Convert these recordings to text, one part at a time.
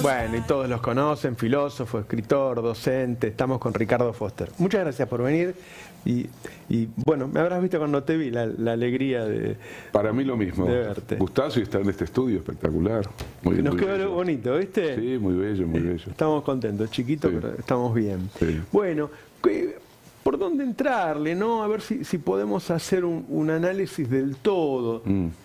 Bueno, y todos los conocen, filósofo, escritor, docente. Estamos con Ricardo Foster. Muchas gracias por venir. Y bueno, me habrás visto cuando te vi la alegría de... Para mí lo mismo. De verte. Gustazo y estar en este estudio espectacular. Nos quedó bello. Bonito, ¿viste? Sí, muy bello, muy bello. Estamos contentos, chiquitos, Sí. pero estamos bien. Sí. Bueno, ¿por dónde entrarle, no? A ver si podemos hacer un análisis del todo.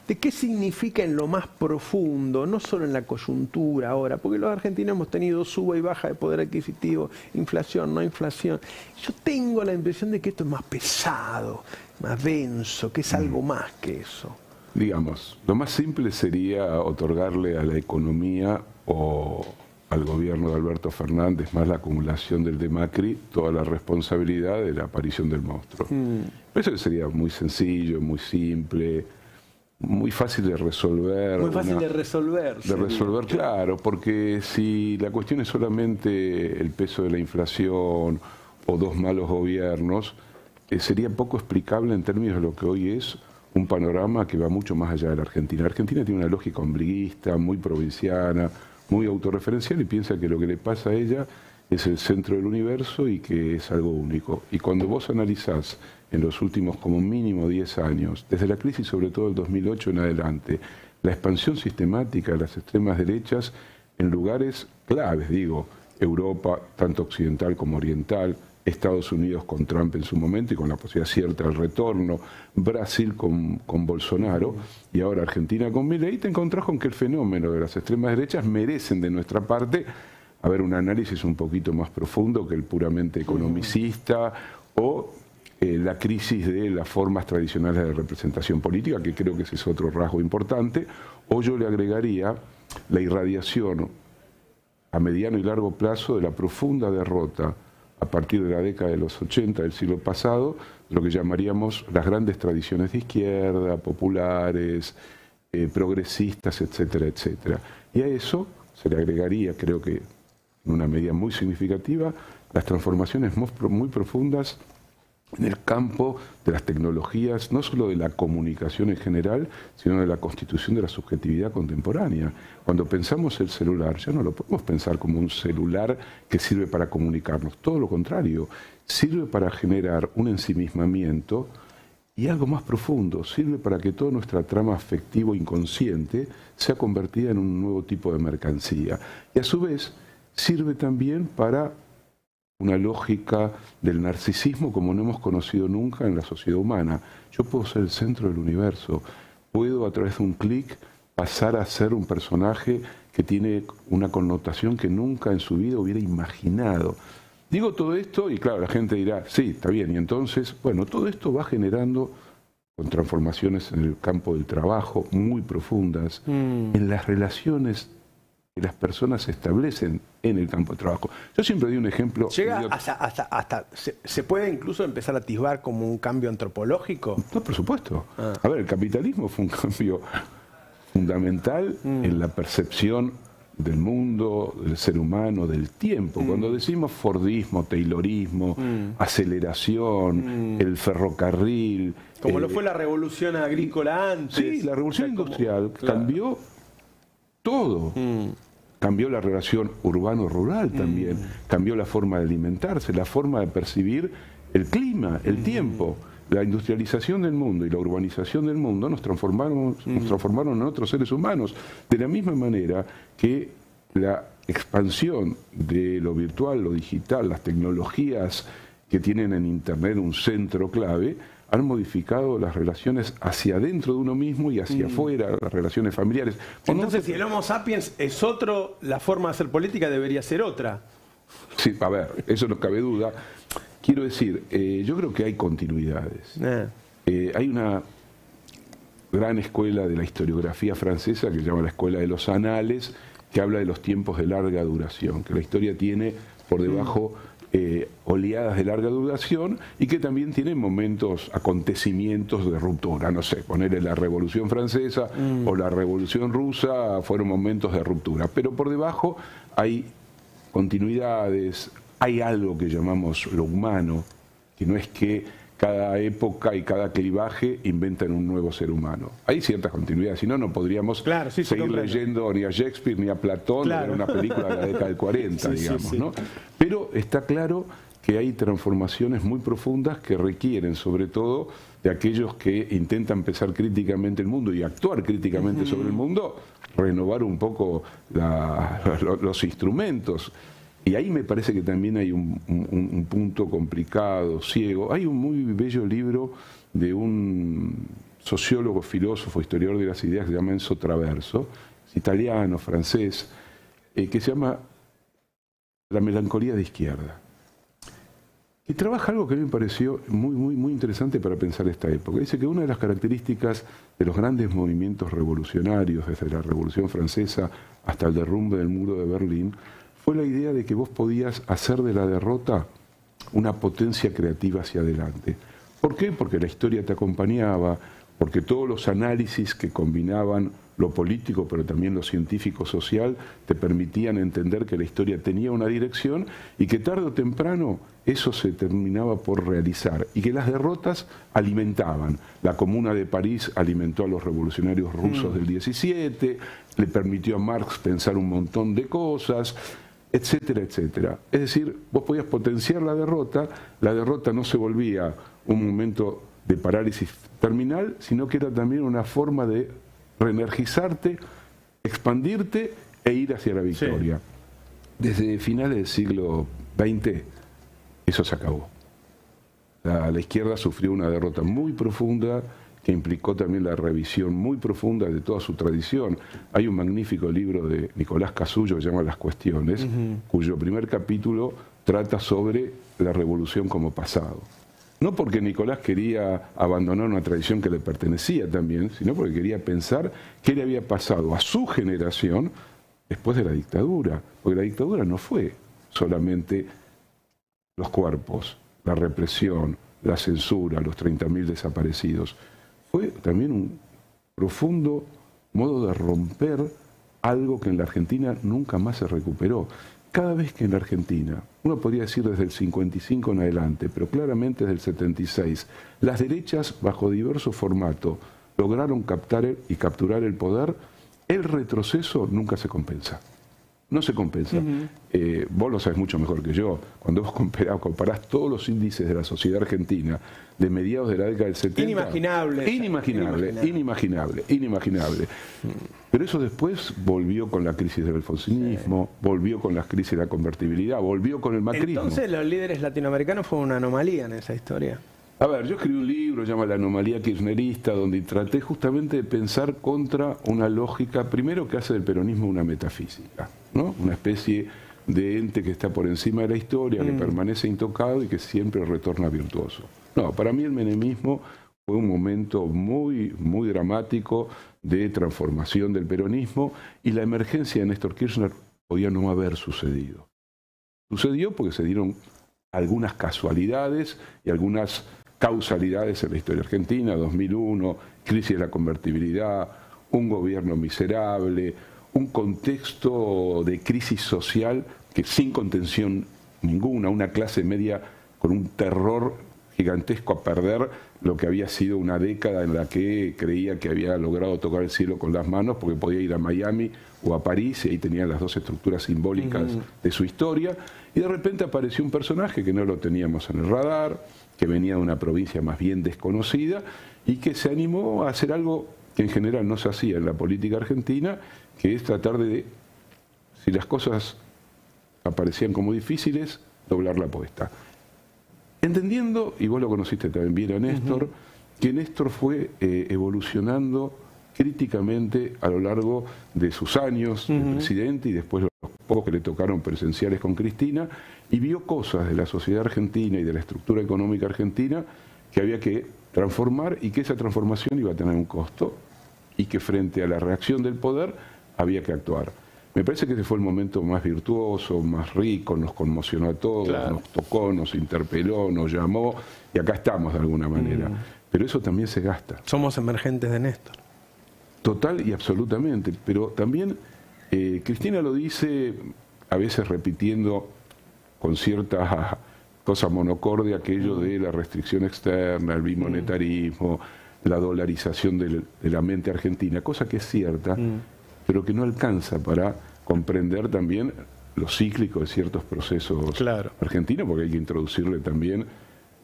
De qué significa en lo más profundo, no solo en la coyuntura ahora, porque los argentinos hemos tenido suba y baja de poder adquisitivo, inflación, no inflación. Yo tengo la impresión de que esto es más pesado, más denso, que es algo más que eso. Digamos, lo más simple sería otorgarle a la economía o al gobierno de Alberto Fernández, más la acumulación del de Macri, toda la responsabilidad de la aparición del monstruo. Eso que sería muy sencillo, muy simple, muy fácil de resolver. Muy fácil de resolver. De resolver, claro, porque si la cuestión es solamente el peso de la inflación o dos malos gobiernos, sería poco explicable en términos de lo que hoy es un panorama que va mucho más allá de la Argentina. La Argentina tiene una lógica ombliguista, muy provinciana, muy autorreferencial, y piensa que lo que le pasa a ella es el centro del universo y que es algo único. Y cuando vos analizás en los últimos como mínimo 10 años, desde la crisis sobre todo del 2008 en adelante, la expansión sistemática de las extremas derechas en lugares claves, digo, Europa, tanto occidental como oriental, Estados Unidos con Trump en su momento y con la posibilidad cierta del retorno, Brasil con Bolsonaro y ahora Argentina con Milei, te encontrás con que el fenómeno de las extremas derechas merecen de nuestra parte un análisis un poquito más profundo que el puramente economicista o la crisis de las formas tradicionales de representación política, que creo que ese es otro rasgo importante, o yo le agregaría la irradiación a mediano y largo plazo de la profunda derrota a partir de la década de los 80 del siglo pasado, lo que llamaríamos las grandes tradiciones de izquierda, populares, progresistas, etcétera, etcétera. Y a eso se le agregaría, creo que en una medida muy significativa, las transformaciones muy profundas en el campo de las tecnologías, no solo de la comunicación en general, sino de la constitución de la subjetividad contemporánea. Cuando pensamos el celular, ya no lo podemos pensar como un celular que sirve para comunicarnos, todo lo contrario, sirve para generar un ensimismamiento y algo más profundo, sirve para que toda nuestra trama afectivo inconsciente sea convertida en un nuevo tipo de mercancía. Y a su vez, sirve también para una lógica del narcisismo como no hemos conocido nunca en la sociedad humana. Yo puedo ser el centro del universo, puedo a través de un clic pasar a ser un personaje que tiene una connotación que nunca en su vida hubiera imaginado. Digo todo esto y claro, la gente dirá, sí, está bien, y entonces, bueno, todo esto va generando con transformaciones en el campo del trabajo muy profundas, en las relaciones que las personas se establecen en el campo de trabajo. Yo siempre di un ejemplo. ¿Llega hasta se puede incluso empezar a atisbar como un cambio antropológico? No, por supuesto. A ver, el capitalismo fue un cambio fundamental en la percepción del mundo, del ser humano, del tiempo. Cuando decimos Fordismo, Taylorismo, aceleración, el ferrocarril... Como lo fue la revolución agrícola antes. Sí, la revolución industrial cambió todo. Cambió la relación urbano-rural también, cambió la forma de alimentarse, la forma de percibir el clima, el tiempo. La industrialización del mundo y la urbanización del mundo nos transformaron en otros seres humanos. De la misma manera que la expansión de lo virtual, lo digital, las tecnologías que tienen en Internet un centro clave, han modificado las relaciones hacia adentro de uno mismo y hacia afuera, las relaciones familiares. Entonces, si el Homo sapiens es otro, la forma de hacer política debería ser otra. Sí, a ver, eso no cabe duda. Quiero decir, yo creo que hay continuidades. Hay una gran escuela de la historiografía francesa que se llama la Escuela de los Anales, que habla de los tiempos de larga duración, que la historia tiene por debajo oleadas de larga duración y que también tiene momentos, acontecimientos de ruptura. No sé, ponerle la Revolución Francesa o la Revolución Rusa fueron momentos de ruptura. Pero por debajo hay continuidades, hay algo que llamamos lo humano, que no es que cada época y cada clivaje inventan un nuevo ser humano. Hay ciertas continuidades, si no, no podríamos seguir leyendo ni a Shakespeare ni a Platón, en una película de la década del 40, digamos, ¿no? Pero está claro que hay transformaciones muy profundas que requieren, sobre todo, de aquellos que intentan pensar críticamente el mundo y actuar críticamente sobre el mundo, renovar un poco los instrumentos. Y ahí me parece que también hay un punto complicado, ciego. Hay un muy bello libro de un sociólogo, filósofo, historiador de las ideas que se llama Enzo Traverso, es italiano, francés, que se llama La melancolía de izquierda. Y trabaja algo que a mí me pareció muy interesante para pensar esta época. Dice que una de las características de los grandes movimientos revolucionarios, desde la Revolución Francesa hasta el derrumbe del muro de Berlín, fue la idea de que vos podías hacer de la derrota una potencia creativa hacia adelante. ¿Por qué? Porque la historia te acompañaba, porque todos los análisis que combinaban lo político, pero también lo científico-social, te permitían entender que la historia tenía una dirección y que tarde o temprano eso se terminaba por realizar y que las derrotas alimentaban. La Comuna de París alimentó a los revolucionarios rusos del 17, le permitió a Marx pensar un montón de cosas, etcétera, etcétera. Es decir, vos podías potenciar la derrota no se volvía un momento de parálisis terminal, sino que era también una forma de reenergizarte, expandirte e ir hacia la victoria. Desde finales del siglo XX, eso se acabó. La izquierda sufrió una derrota muy profunda que implicó también la revisión muy profunda de toda su tradición. Hay un magnífico libro de Nicolás Casullo que se llama Las Cuestiones, cuyo primer capítulo trata sobre la revolución como pasado. No porque Nicolás quería abandonar una tradición que le pertenecía también, sino porque quería pensar qué le había pasado a su generación después de la dictadura. Porque la dictadura no fue solamente los cuerpos, la represión, la censura, los 30.000 desaparecidos. Fue también un profundo modo de romper algo que en la Argentina nunca más se recuperó. Cada vez que en la Argentina, uno podría decir desde el 55 en adelante, pero claramente desde el 76, las derechas bajo diversos formatos lograron capturar el poder, el retroceso nunca se compensa. No se compensa. Vos lo sabés mucho mejor que yo. Cuando vos comparás todos los índices de la sociedad argentina de mediados de la década del 70... Inimaginable. Pero eso después volvió con la crisis del alfonsinismo, volvió con las crisis de la convertibilidad, volvió con el macrismo. Entonces los líderes latinoamericanos fueron una anomalía en esa historia. A ver, yo escribí un libro, llama La anomalía kirchnerista, donde traté justamente de pensar contra una lógica, primero que hace del peronismo una metafísica, ¿no? Una especie de ente que está por encima de la historia, que permanece intocado y que siempre retorna virtuoso. No, para mí el menemismo fue un momento muy dramático de transformación del peronismo y la emergencia de Néstor Kirchner podía no haber sucedido. Sucedió porque se dieron algunas casualidades y algunas causalidades en la historia argentina, 2001, crisis de la convertibilidad, un gobierno miserable, un contexto de crisis social que sin contención ninguna, una clase media con un terror gigantesco a perder lo que había sido una década en la que creía que había logrado tocar el cielo con las manos porque podía ir a Miami o a París y ahí tenían las dos estructuras simbólicas de su historia y de repente apareció un personaje que no lo teníamos en el radar, que venía de una provincia más bien desconocida y que se animó a hacer algo que en general no se hacía en la política argentina, que es tratar de, si las cosas aparecían como difíciles, doblar la apuesta. Entendiendo, y vos lo conociste también bien a Néstor, que Néstor fue evolucionando críticamente a lo largo de sus años de presidente y después los pocos que le tocaron presenciales con Cristina, y vio cosas de la sociedad argentina y de la estructura económica argentina que había que transformar y que esa transformación iba a tener un costo y que frente a la reacción del poder había que actuar. Me parece que ese fue el momento más virtuoso, más rico, nos conmocionó a todos, nos tocó, nos interpeló, nos llamó, y acá estamos de alguna manera. Pero eso también se gasta. Somos emergentes de Néstor. Total y absolutamente. Pero también Cristina lo dice, a veces repitiendo con cierta cosa monocorde aquello de la restricción externa, el bimonetarismo, la dolarización de la mente argentina, cosa que es cierta, pero que no alcanza para comprender también lo cíclico de ciertos procesos argentinos, porque hay que introducirle también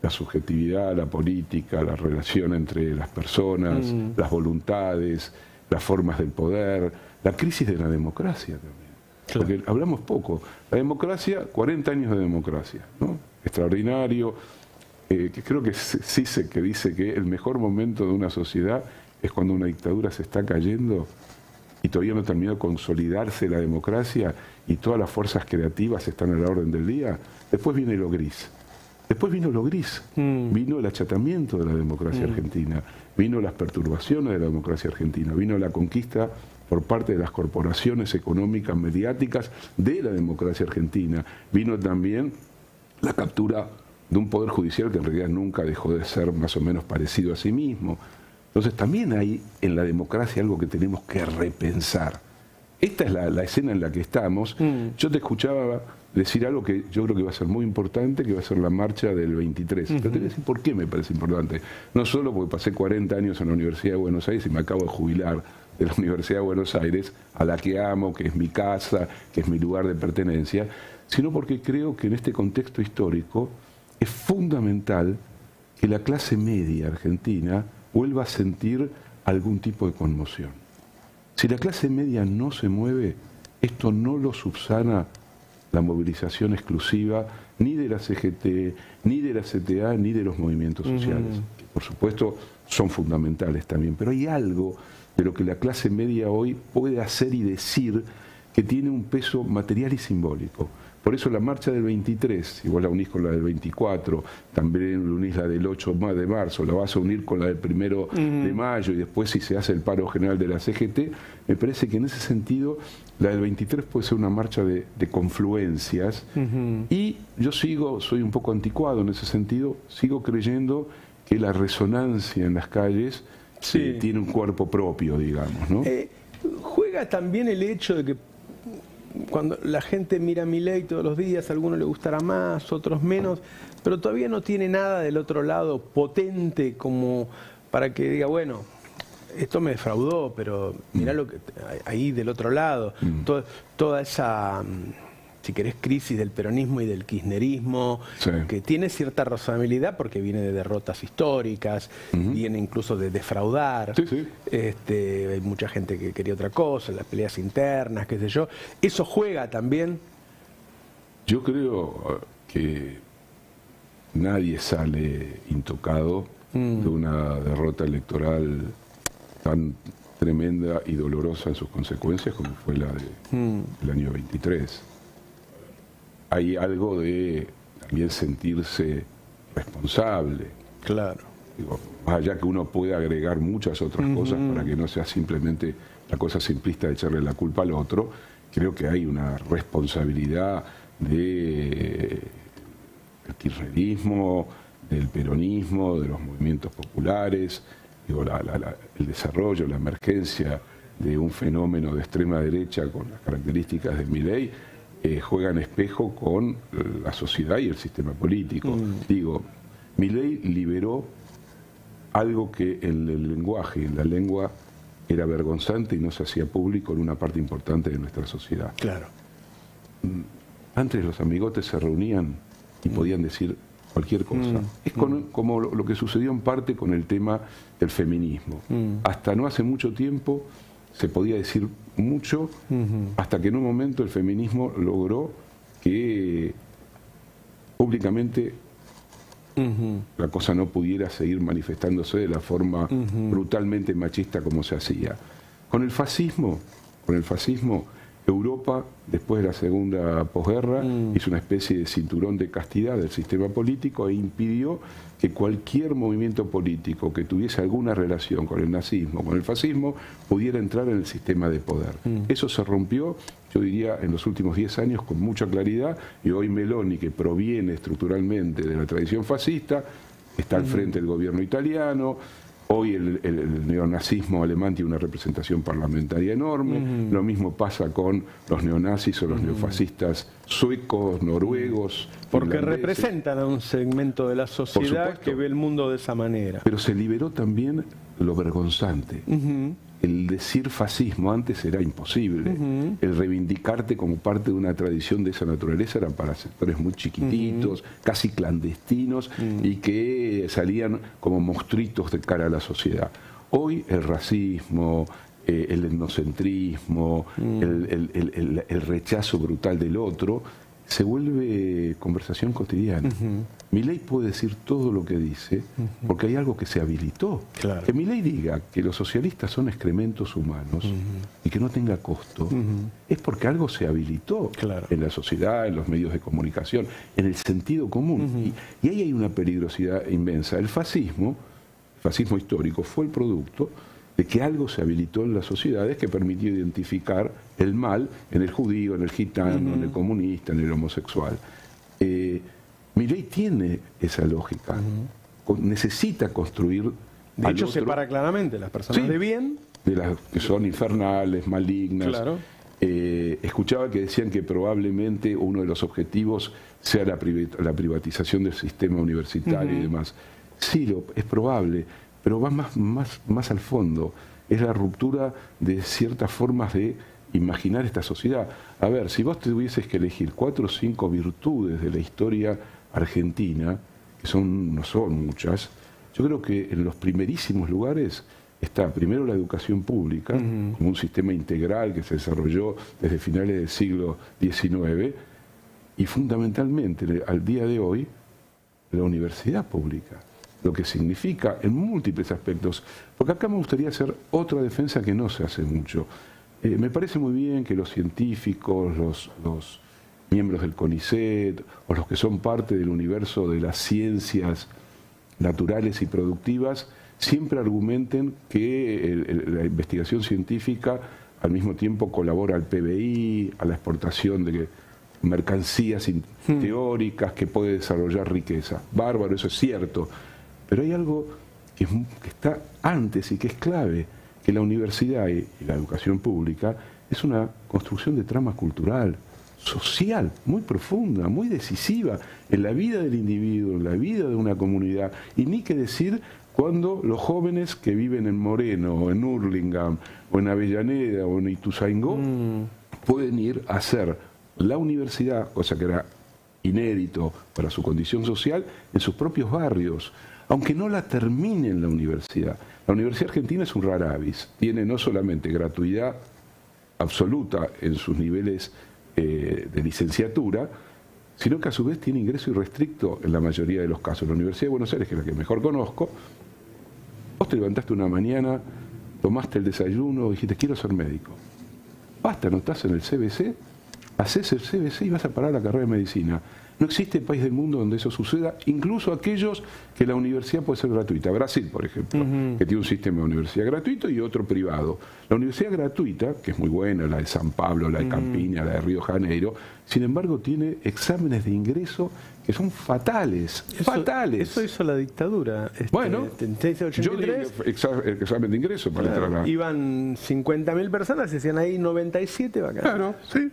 la subjetividad, la política, la relación entre las personas, las voluntades, las formas del poder, la crisis de la democracia también. Porque hablamos poco. La democracia, 40 años de democracia, ¿no? Extraordinario. Que creo que Zizek, que dice que el mejor momento de una sociedad es cuando una dictadura se está cayendo y todavía no terminó de consolidarse la democracia y todas las fuerzas creativas están a la orden del día. Después viene lo gris. Después vino lo gris. Vino el achatamiento de la democracia argentina. Vino las perturbaciones de la democracia argentina. Vino la conquista por parte de las corporaciones económicas, mediáticas de la democracia argentina. Vino también la captura de un poder judicial que en realidad nunca dejó de ser más o menos parecido a sí mismo. Entonces también hay en la democracia algo que tenemos que repensar. Esta es la escena en la que estamos. Yo te escuchaba decir algo que yo creo que va a ser muy importante, que va a ser la marcha del 23. Pero te voy a decir por qué me parece importante. No solo porque pasé 40 años en la Universidad de Buenos Aires y me acabo de jubilar de la Universidad de Buenos Aires, a la que amo, que es mi casa, que es mi lugar de pertenencia, sino porque creo que en este contexto histórico es fundamental que la clase media argentina vuelva a sentir algún tipo de conmoción. Si la clase media no se mueve, esto no lo subsana la movilización exclusiva ni de la CGT, ni de la CTA, ni de los movimientos sociales. Que por supuesto son fundamentales también, pero hay algo de lo que la clase media hoy puede hacer y decir que tiene un peso material y simbólico. Por eso la marcha del 23, si vos la unís con la del 24, también unís la del 8 de marzo, la vas a unir con la del 1 de mayo y después si se hace el paro general de la CGT, me parece que en ese sentido la del 23 puede ser una marcha de confluencias y yo soy un poco anticuado en ese sentido, sigo creyendo que la resonancia en las calles tiene un cuerpo propio, digamos, ¿no? Juega también el hecho de que cuando la gente mira a Milei todos los días, a algunos le gustará más, otros menos, pero todavía no tiene nada del otro lado potente como para que diga, bueno, esto me defraudó, pero mirá lo que ahí del otro lado, toda esa, si querés, crisis del peronismo y del kirchnerismo, que tiene cierta razonabilidad porque viene de derrotas históricas, viene incluso de defraudar, hay mucha gente que quería otra cosa, las peleas internas, qué sé yo. ¿Eso juega también? Yo creo que nadie sale intocado de una derrota electoral tan tremenda y dolorosa en sus consecuencias como fue la del año 23. Hay algo de también sentirse responsable. Claro. Digo, más allá que uno pueda agregar muchas otras cosas para que no sea simplemente la cosa simplista de echarle la culpa al otro, creo que hay una responsabilidad del kirchnerismo, del peronismo, de los movimientos populares, digo, el desarrollo, la emergencia de un fenómeno de extrema derecha con las características de Milei, juega en espejo con la sociedad y el sistema político. Digo, Milei liberó algo que en el lenguaje, en la lengua, era vergonzante y no se hacía público en una parte importante de nuestra sociedad. Claro. Antes los amigotes se reunían y podían decir cualquier cosa. Es como lo que sucedió en parte con el tema del feminismo. Hasta no hace mucho tiempo se podía decir mucho, hasta que en un momento el feminismo logró que públicamente la cosa no pudiera seguir manifestándose de la forma brutalmente machista como se hacía. Con el fascismo, Europa, después de la segunda posguerra, hizo una especie de cinturón de castidad del sistema político e impidió que cualquier movimiento político que tuviese alguna relación con el nazismo, con el fascismo, pudiera entrar en el sistema de poder. Eso se rompió, yo diría, en los últimos 10 años con mucha claridad, y hoy Meloni, que proviene estructuralmente de la tradición fascista, está al frente del gobierno italiano. Hoy el neonazismo alemán tiene una representación parlamentaria enorme. Lo mismo pasa con los neonazis o los neofascistas suecos, noruegos. Porque finlandeses. representan a un segmento de la sociedad que ve el mundo de esa manera. Pero se liberó también lo vergonzante. El decir fascismo antes era imposible. El reivindicarte como parte de una tradición de esa naturaleza era para sectores muy chiquititos, casi clandestinos, y que salían como monstruitos de cara a la sociedad. Hoy el racismo, el etnocentrismo, el rechazo brutal del otro, se vuelve conversación cotidiana. Milei puede decir todo lo que dice porque hay algo que se habilitó. Claro. Que Milei diga que los socialistas son excrementos humanos y que no tenga costo, es porque algo se habilitó en la sociedad, en los medios de comunicación, en el sentido común. Y ahí hay una peligrosidad inmensa. El fascismo histórico, fue el producto de que algo se habilitó en las sociedades que permitió identificar el mal en el judío, en el gitano, en el comunista, en el homosexual. Milei tiene esa lógica. Necesita construir. De hecho, separa claramente las personas de bien de las que son infernales, malignas. Claro. Escuchaba que decían que probablemente uno de los objetivos sea la privatización del sistema universitario y demás. Sí, es probable, pero va más al fondo. Es la ruptura de ciertas formas de imaginar esta sociedad. A ver, si vos tuvieses que elegir 4 o 5 virtudes de la historia argentina, que no son muchas, yo creo que en los primerísimos lugares está primero la educación pública, como un sistema integral que se desarrolló desde finales del siglo XIX, y fundamentalmente al día de hoy la universidad pública, lo que significa en múltiples aspectos. Porque acá me gustaría hacer otra defensa que no se hace mucho. Me parece muy bien que los científicos, los miembros del CONICET, o los que son parte del universo de las ciencias naturales y productivas, siempre argumenten que la investigación científica al mismo tiempo colabora al PBI, a la exportación de mercancías teóricas, que puede desarrollar riqueza. Bárbaro, eso es cierto. Pero hay algo que está antes y que es clave, que la universidad y la educación pública es una construcción de trama cultural, social, muy profunda, muy decisiva en la vida del individuo, en la vida de una comunidad. Y ni que decir cuando los jóvenes que viven en Moreno, o en Hurlingham, o en Avellaneda, o en Ituzaingó, pueden ir a hacer la universidad, cosa que era inédito para su condición social, en sus propios barrios, aunque no la terminen la universidad. La Universidad Argentina es un rara avis, tiene no solamente gratuidad absoluta en sus niveles de licenciatura, sino que a su vez tiene ingreso irrestricto en la mayoría de los casos. La Universidad de Buenos Aires, que es la que mejor conozco, vos te levantaste una mañana, tomaste el desayuno y dijiste, quiero ser médico. Basta, no estás en el CBC, haces el CBC y vas a parar la carrera de medicina. No existe país del mundo donde eso suceda, incluso aquellos que la universidad puede ser gratuita. Brasil, por ejemplo, que tiene un sistema de universidad gratuito y otro privado. La universidad gratuita, que es muy buena, la de San Pablo, la de Campiña, la de Río de Janeiro, sin embargo tiene exámenes de ingreso que son fatales. Eso hizo la dictadura. Bueno, en 83, yo leí el examen de ingreso para entrar a... Iban 50.000 personas, se hacían ahí 97 vacaciones. Claro, sí.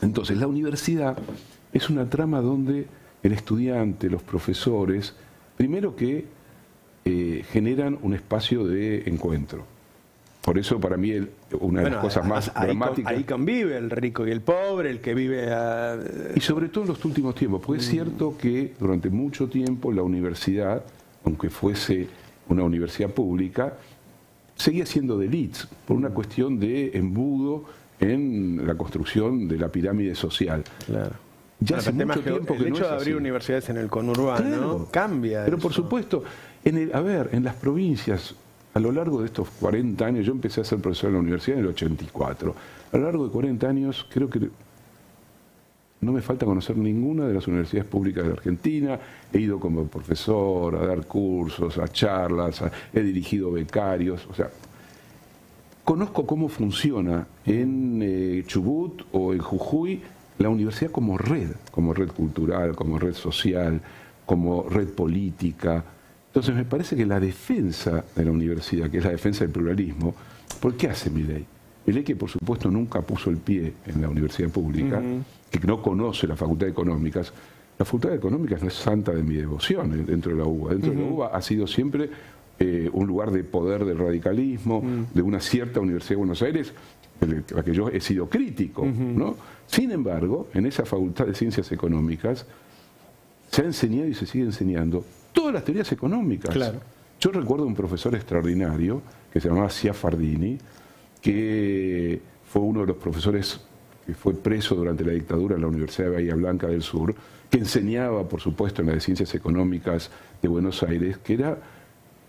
Entonces, la universidad es una trama donde el estudiante, los profesores, primero que generan un espacio de encuentro. Por eso para mí una de las cosas más dramáticas... Ahí convive el rico y el pobre, el que vive... Y sobre todo en los últimos tiempos, porque es cierto que durante mucho tiempo la universidad, aunque fuese una universidad pública, seguía siendo de élites, por una cuestión de embudo en la construcción de la pirámide social. Claro. Ya hace mucho tiempo que el hecho de abrir universidades en el conurbano cambia. Pero por supuesto, en las provincias, a lo largo de estos 40 años, yo empecé a ser profesor en la universidad en el 84. A lo largo de 40 años, creo que no me falta conocer ninguna de las universidades públicas de Argentina. He ido como profesor a dar cursos, a charlas, he dirigido becarios, o sea, conozco cómo funciona en Chubut o en Jujuy la universidad como red cultural, como red social, como red política. Entonces me parece que la defensa de la universidad, que es la defensa del pluralismo, ¿por qué hace Milei? Milei, que por supuesto nunca puso el pie en la universidad pública, que no conoce la Facultad de Económicas. La Facultad de Económicas no es santa de mi devoción dentro de la UBA. Dentro de la UBA ha sido siempre un lugar de poder del radicalismo, de una cierta Universidad de Buenos Aires, de la que yo he sido crítico, ¿no? Sin embargo, en esa Facultad de Ciencias Económicas se ha enseñado y se sigue enseñando todas las teorías económicas. Claro. Yo recuerdo un profesor extraordinario que se llamaba Schiaffardini, que fue uno de los profesores que fue preso durante la dictadura en la Universidad de Bahía Blanca del Sur, que enseñaba, por supuesto, en la de Ciencias Económicas de Buenos Aires, que era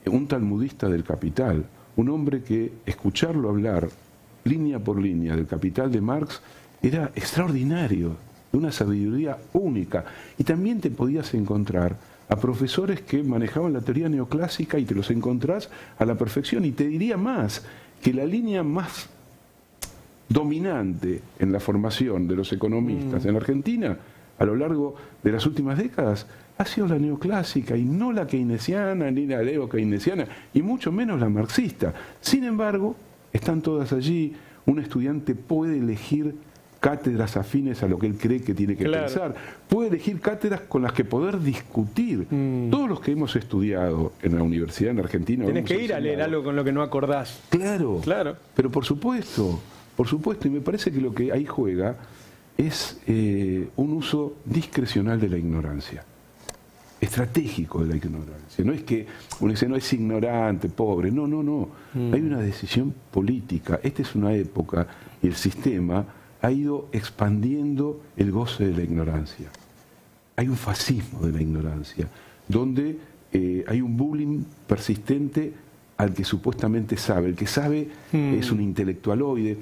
un talmudista del Capital, un hombre que escucharlo hablar línea por línea del Capital de Marx era extraordinario, de una sabiduría única. Y también te podías encontrar a profesores que manejaban la teoría neoclásica y te los encontrás a la perfección. Y te diría más, que la línea más dominante en la formación de los economistas en Argentina a lo largo de las últimas décadas ha sido la neoclásica y no la keynesiana ni la leo-keynesiana y mucho menos la marxista. Sin embargo, están todas allí. Un estudiante puede elegir cátedras afines a lo que él cree que tiene que pensar. Puede elegir cátedras con las que poder discutir. Todos los que hemos estudiado en la universidad en Argentina... Tienes que ir a leer algo con lo que no acordás. Claro, pero por supuesto, y me parece que lo que ahí juega es un uso discrecional de la ignorancia, estratégico de la ignorancia. No es que uno dice, no es ignorante, pobre, no. Hay una decisión política. Esta es una época y el sistema ha ido expandiendo el goce de la ignorancia. Hay un fascismo de la ignorancia, donde hay un bullying persistente al que supuestamente sabe. El que sabe es un intelectualoide.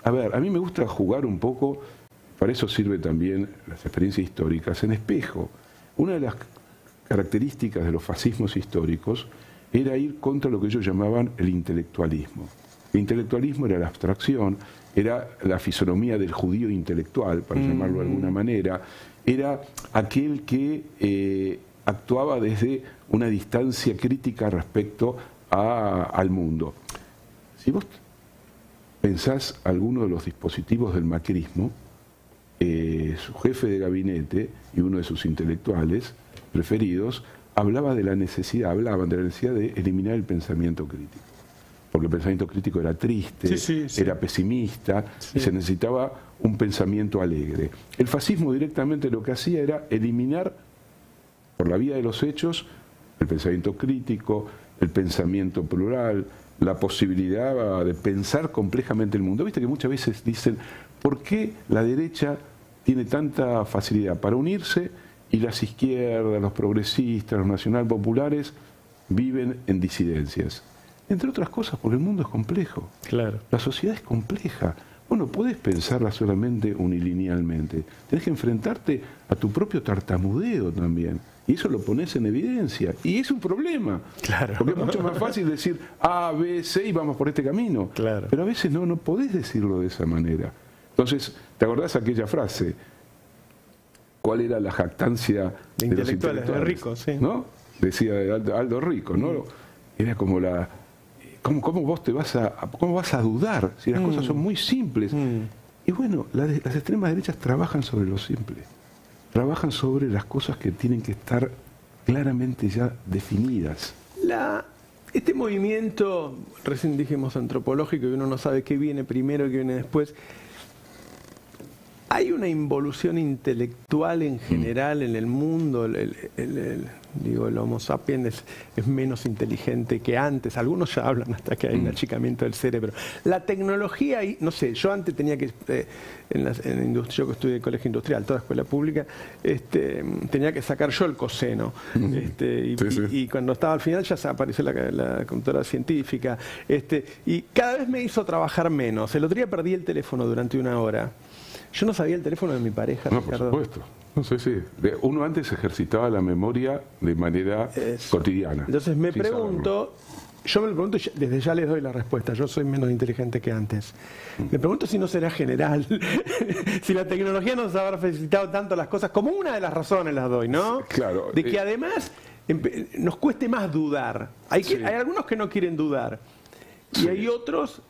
A ver, a mí me gusta jugar un poco, para eso sirve también las experiencias históricas, en espejo. Una de las características de los fascismos históricos era ir contra lo que ellos llamaban el intelectualismo. El intelectualismo era la abstracción, era la fisonomía del judío intelectual, para llamarlo de alguna manera, era aquel que actuaba desde una distancia crítica respecto al mundo. Si vos pensás alguno de los dispositivos del macrismo, su jefe de gabinete y uno de sus intelectuales preferidos hablaban de la necesidad de eliminar el pensamiento crítico. Porque el pensamiento crítico era triste, era pesimista, y se necesitaba un pensamiento alegre. El fascismo directamente lo que hacía era eliminar, por la vía de los hechos, el pensamiento crítico, el pensamiento plural, la posibilidad de pensar complejamente el mundo. Viste que muchas veces dicen, ¿por qué la derecha tiene tanta facilidad para unirse y las izquierdas, los progresistas, los nacionalpopulares viven en disidencias? Entre otras cosas, porque el mundo es complejo. La sociedad es compleja. Vos no podés pensarla solamente unilinealmente. Tenés que enfrentarte a tu propio tartamudeo también. Y eso lo pones en evidencia. Y es un problema. Porque es mucho más fácil decir A, B, C y vamos por este camino. Pero a veces no podés decirlo de esa manera. Entonces, ¿te acordás aquella frase? ¿Cuál era la jactancia de los intelectuales? De Rico, ¿no? Decía Aldo Rico, ¿no? Era como la... ¿Cómo vos cómo vas a dudar si las cosas son muy simples? Y bueno, las extremas derechas trabajan sobre lo simple. Trabajan sobre las cosas que tienen que estar claramente ya definidas. Este movimiento, recién dijimos antropológico, y uno no sabe qué viene primero y qué viene después. ¿Hay una involución intelectual en general en el mundo? El Homo sapiens es menos inteligente que antes. Algunos ya hablan hasta que hay un achicamiento del cerebro. La tecnología, no sé, yo antes tenía que, yo que estudié en colegio industrial, toda escuela pública, tenía que sacar yo el coseno. Y cuando estaba al final ya apareció la computadora científica. Y cada vez me hizo trabajar menos. El otro día perdí el teléfono durante 1 hora. Yo no sabía el teléfono de mi pareja, Ricardo. Por supuesto. No sé, uno antes ejercitaba la memoria de manera cotidiana. Entonces me pregunto y desde ya les doy la respuesta. Yo soy menos inteligente que antes. Me pregunto si no será general. Si la tecnología nos habrá facilitado tanto las cosas, como una de las razones las doy, ¿no? Claro. De que además nos cueste más dudar. Hay algunos que no quieren dudar. Y hay otros...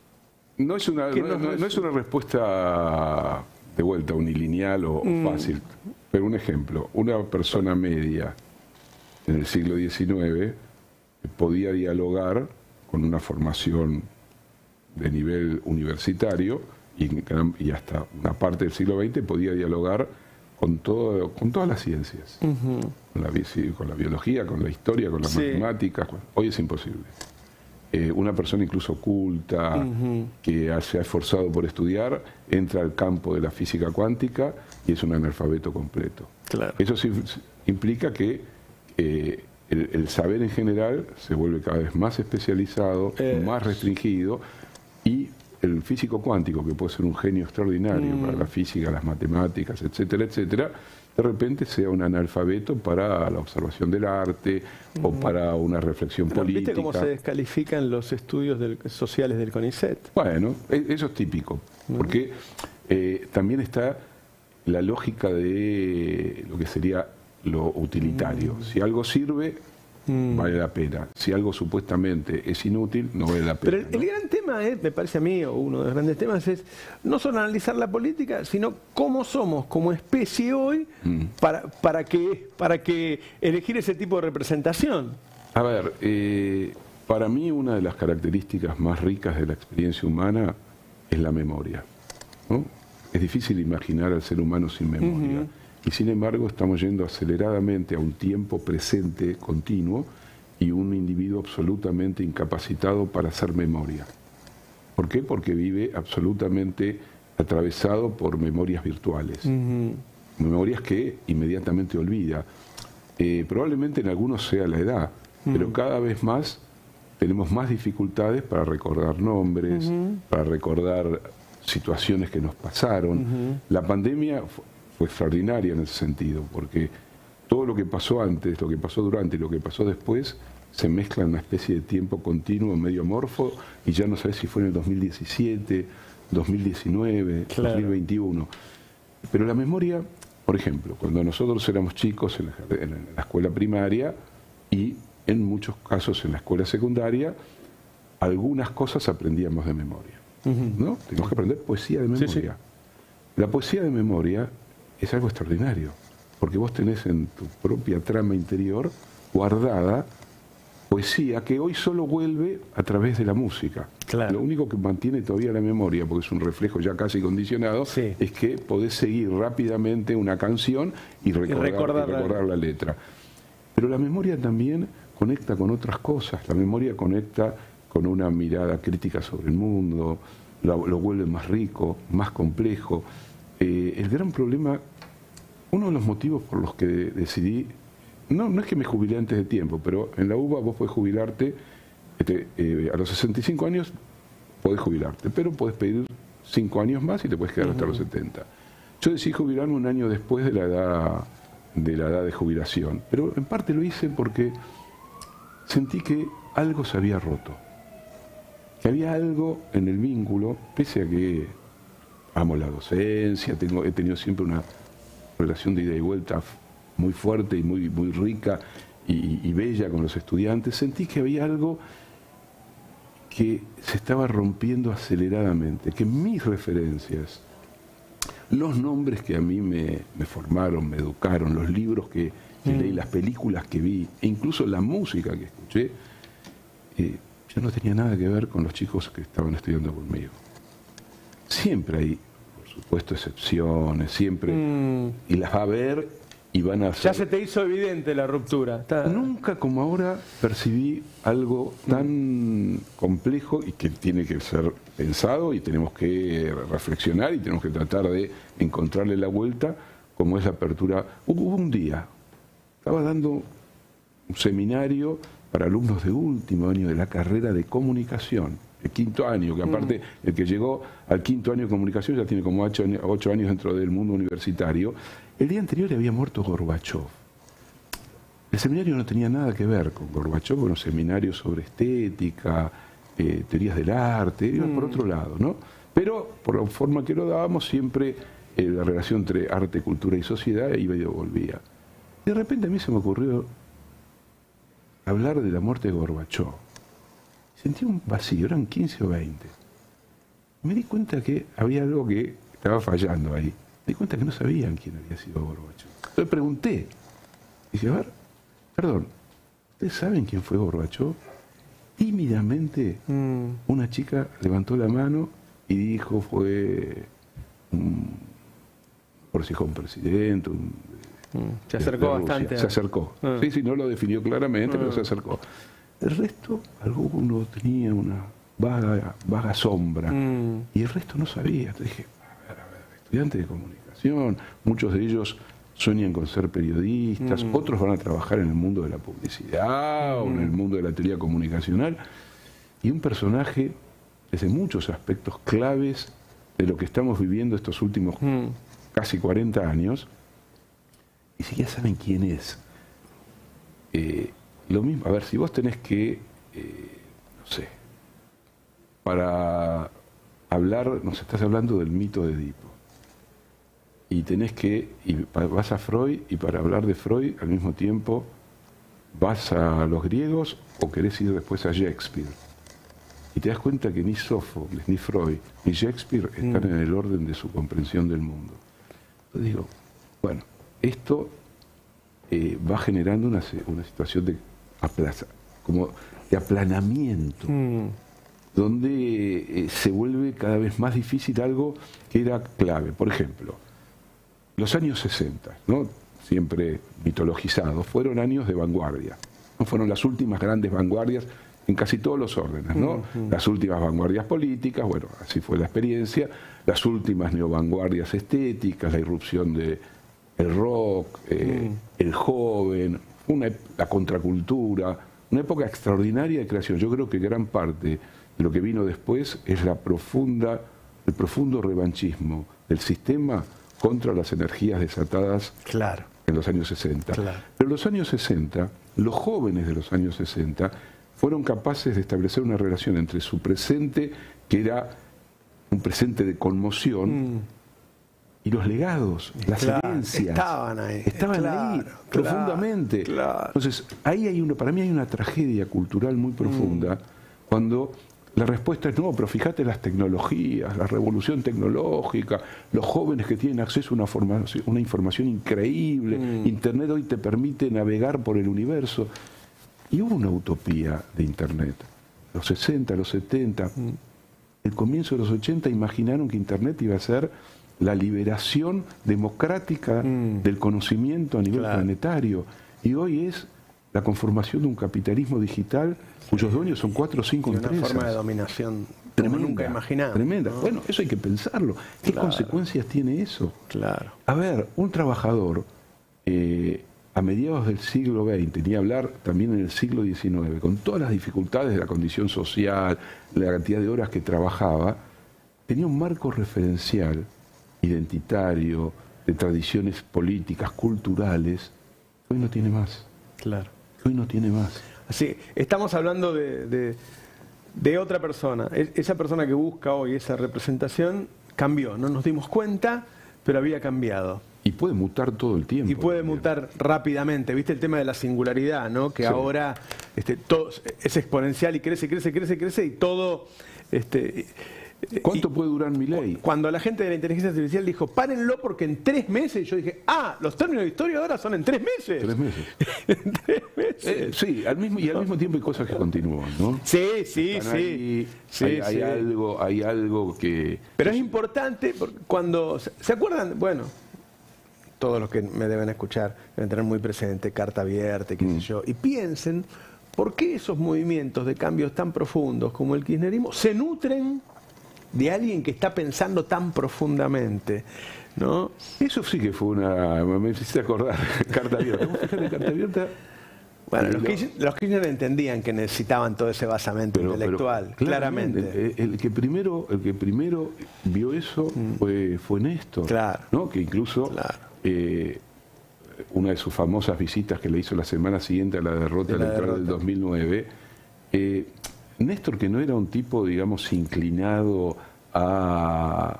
No es una respuesta de vuelta unilineal o fácil. Pero un ejemplo, una persona media en el siglo XIX podía dialogar con una formación de nivel universitario y hasta una parte del siglo XX podía dialogar con todas las ciencias, con la biología, con la historia, con las matemáticas. Hoy es imposible. Una persona incluso culta, que se ha esforzado por estudiar, entra al campo de la física cuántica y es un analfabeto completo. Claro. Eso sí implica que el saber en general se vuelve cada vez más especializado, más restringido, y el físico cuántico, que puede ser un genio extraordinario para la física, las matemáticas, etcétera, etcétera, de repente sea un analfabeto para la observación del arte o para una reflexión política. ¿Viste cómo se descalifican los estudios sociales del CONICET? Bueno, eso es típico, porque también está la lógica de lo que sería lo utilitario. Si algo sirve, vale la pena. Si algo supuestamente es inútil, no vale la pena. Pero el gran tema me parece a mí, o uno de los grandes temas es no solo analizar la política, sino cómo somos como especie hoy para que elegir ese tipo de representación. A ver, para mí una de las características más ricas de la experiencia humana es la memoria, ¿no? Es difícil imaginar al ser humano sin memoria. Y sin embargo estamos yendo aceleradamente a un tiempo presente continuo y un individuo absolutamente incapacitado para hacer memoria. ¿Por qué? Porque vive absolutamente atravesado por memorias virtuales. Memorias que inmediatamente olvida. Probablemente en algunos sea la edad, pero cada vez más tenemos más dificultades para recordar nombres, para recordar situaciones que nos pasaron. La pandemia fue extraordinaria en ese sentido, porque todo lo que pasó antes, lo que pasó durante y lo que pasó después se mezcla en una especie de tiempo continuo, medio amorfo, y ya no sabes si fue en el 2017, 2019, 2021. Pero la memoria, por ejemplo, cuando nosotros éramos chicos en la escuela primaria y en muchos casos en la escuela secundaria, algunas cosas aprendíamos de memoria, ¿no? Teníamos que aprender poesía de memoria. La poesía de memoria es algo extraordinario, porque vos tenés en tu propia trama interior guardada poesía que hoy solo vuelve a través de la música. Lo único que mantiene todavía la memoria, porque es un reflejo ya casi condicionado, es que podés seguir rápidamente una canción y recordar la letra. Pero la memoria también conecta con otras cosas. La memoria conecta con una mirada crítica sobre el mundo, lo vuelve más rico, más complejo. El gran problema, uno de los motivos por los que decidí, no es que me jubilé antes de tiempo, pero en la UBA vos podés jubilarte, a los 65 años podés jubilarte, pero podés pedir 5 años más y te podés quedar hasta los 70. Yo decidí jubilarme un año después de la edad de jubilación, pero en parte lo hice porque sentí que algo se había roto, que había algo en el vínculo, pese a que amo la docencia, he tenido siempre una relación de ida y vuelta muy fuerte y muy rica y bella con los estudiantes. Sentí que había algo que se estaba rompiendo aceleradamente, que mis referencias, los nombres que a mí me formaron, me educaron, los libros que leí, las películas que vi, e incluso la música que escuché, ya no tenía nada que ver con los chicos que estaban estudiando conmigo. Siempre hay, por supuesto, excepciones, siempre, y las va a haber y van a ser... Ya se te hizo evidente la ruptura. Nunca como ahora percibí algo tan complejo y que tiene que ser pensado y tenemos que reflexionar y tenemos que tratar de encontrarle la vuelta, como es la apertura. Hubo un día, estaba dando un seminario para alumnos de último año de la carrera de comunicación, el quinto año, que aparte el que llegó al quinto año de comunicación ya tiene como 8 años dentro del mundo universitario. El día anterior le había muerto Gorbachov. El seminario no tenía nada que ver con Gorbachov, con los seminarios sobre estética, teorías del arte, iba por otro lado, ¿no? Pero por la forma que lo dábamos, siempre la relación entre arte, cultura y sociedad iba y volvía. De repente a mí se me ocurrió, hablar de la muerte de Gorbachov. Sentí un vacío, eran 15 o 20. Me di cuenta que había algo que estaba fallando ahí. Me di cuenta que no sabían quién había sido Gorbachov. Entonces pregunté. Dije, a ver, perdón, ¿ustedes saben quién fue Gorbachov? Tímidamente, una chica levantó la mano y dijo, fue por si fue un presidente, se acercó bastante. Se acercó. Sí, no lo definió claramente, pero se acercó. El resto, alguno tenía una vaga sombra. Y el resto no sabía. Entonces dije, a ver, estudiantes de comunicación, muchos de ellos sueñan con ser periodistas, otros van a trabajar en el mundo de la publicidad o en el mundo de la teoría comunicacional. Y un personaje, desde muchos aspectos claves de lo que estamos viviendo estos últimos casi 40 años, ni siquiera saben quién es. Lo mismo, a ver, si vos tenés que, no sé, para hablar, nos estás hablando del mito de Edipo, y tenés que, vas a Freud, y para hablar de Freud, al mismo tiempo, vas a los griegos o querés ir después a Shakespeare. Y te das cuenta que ni Sófocles, ni Freud, ni Shakespeare están en el orden de su comprensión del mundo. Entonces digo, bueno, esto va generando una situación de como de aplanamiento, donde se vuelve cada vez más difícil algo que era clave. Por ejemplo, los años 60, ¿no? Siempre mitologizados, fueron años de vanguardia. ¿No? Fueron las últimas grandes vanguardias en casi todos los órdenes, ¿no? Las últimas vanguardias políticas, bueno, así fue la experiencia, las últimas neovanguardias estéticas, la irrupción del rock, el joven, la contracultura, una época extraordinaria de creación. Yo creo que gran parte de lo que vino después es el profundo revanchismo del sistema contra las energías desatadas en los años 60. Pero en los años 60, los jóvenes de los años 60 fueron capaces de establecer una relación entre su presente, que era un presente de conmoción, y los legados, las herencias. Estaban ahí, profundamente. Entonces, ahí hay para mí hay una tragedia cultural muy profunda, cuando la respuesta es no, pero fíjate las tecnologías, la revolución tecnológica, los jóvenes que tienen acceso a una información increíble, Internet hoy te permite navegar por el universo. Y hubo una utopía de Internet. Los 60, los 70, el comienzo de los 80 imaginaron que Internet iba a ser la liberación democrática del conocimiento a nivel planetario. Y hoy es la conformación de un capitalismo digital cuyos dueños son 4 o 5 empresas. Una forma de dominación tremenda, nunca imaginamos. Tremenda. ¿No? Bueno, eso hay que pensarlo. ¿Qué consecuencias tiene eso? A ver, un trabajador a mediados del siglo XX, ni hablar también en el siglo XIX, con todas las dificultades de la condición social, la cantidad de horas que trabajaba, tenía un marco referencial, identitario, de tradiciones políticas, culturales, que hoy no tiene más. Que hoy no tiene más. Así, estamos hablando de otra persona. Esa persona que busca hoy esa representación cambió, no nos dimos cuenta, pero había cambiado. Y puede mutar todo el tiempo. Y puede mutar rápidamente. ¿Viste el tema de la singularidad, no? Que ahora todo es exponencial y crece y todo... ¿Cuánto puede durar Milei? Cuando la gente de la inteligencia artificial dijo, párenlo porque en 3 meses, yo dije, los términos de historia ahora son en 3 meses. 3 meses. En 3 meses. Sí, al mismo tiempo hay cosas que continúan, ¿no? Sí. Hay algo que... Pero es importante, porque cuando... ¿Se acuerdan? Bueno, todos los que me deben escuchar deben tener muy presente Carta Abierta, qué sé yo, y piensen, ¿por qué esos movimientos de cambios tan profundos como el kirchnerismo se nutren de alguien que está pensando tan profundamente, ¿no? Eso sí que fue me hiciste acordar, Carta Abierta. ¿Cómo fíjate Carta Abierta? Bueno, los Kirchner entendían que necesitaban todo ese basamento intelectual, claramente. El que primero vio eso fue Néstor, ¿no? Que incluso una de sus famosas visitas que le hizo la semana siguiente a la derrota electoral del 2009, Néstor, que no era un tipo, digamos, inclinado a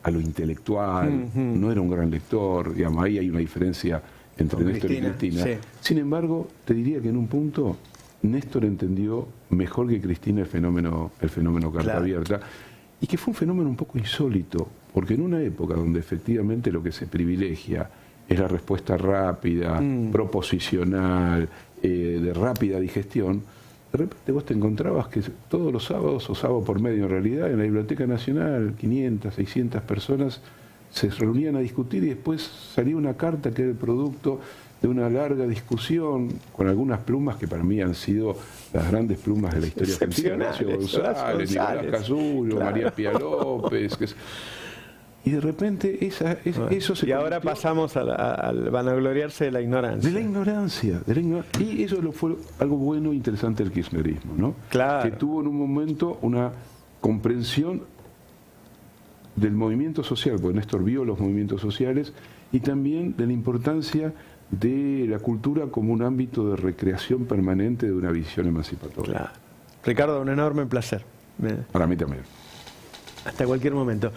lo intelectual, no era un gran lector, digamos, ahí hay una diferencia entre Con Néstor y Cristina. sí. Sin embargo, te diría que en un punto Néstor entendió mejor que Cristina el fenómeno carta Claro. abierta, y que fue un fenómeno un poco insólito, porque en una época donde efectivamente lo que se privilegia es la respuesta rápida, proposicional, de rápida digestión, de repente vos te encontrabas que todos los sábados, o sábado por medio en realidad, en la Biblioteca Nacional, 500, 600 personas se reunían a discutir y después salía una carta que era el producto de una larga discusión con algunas plumas que para mí han sido las grandes plumas de la historia argentina: Horacio González, Nicolás Casullo, claro. María Pía López. Y de repente eso se Y ahora convirtió pasamos al vanagloriarse de la ignorancia. de la ignorancia. Y eso fue algo bueno e interesante del kirchnerismo, ¿no? Claro. Que tuvo en un momento una comprensión del movimiento social, porque Néstor vio los movimientos sociales, y también de la importancia de la cultura como un ámbito de recreación permanente de una visión emancipatoria. Claro. Ricardo, un enorme placer. Para mí también. Hasta cualquier momento.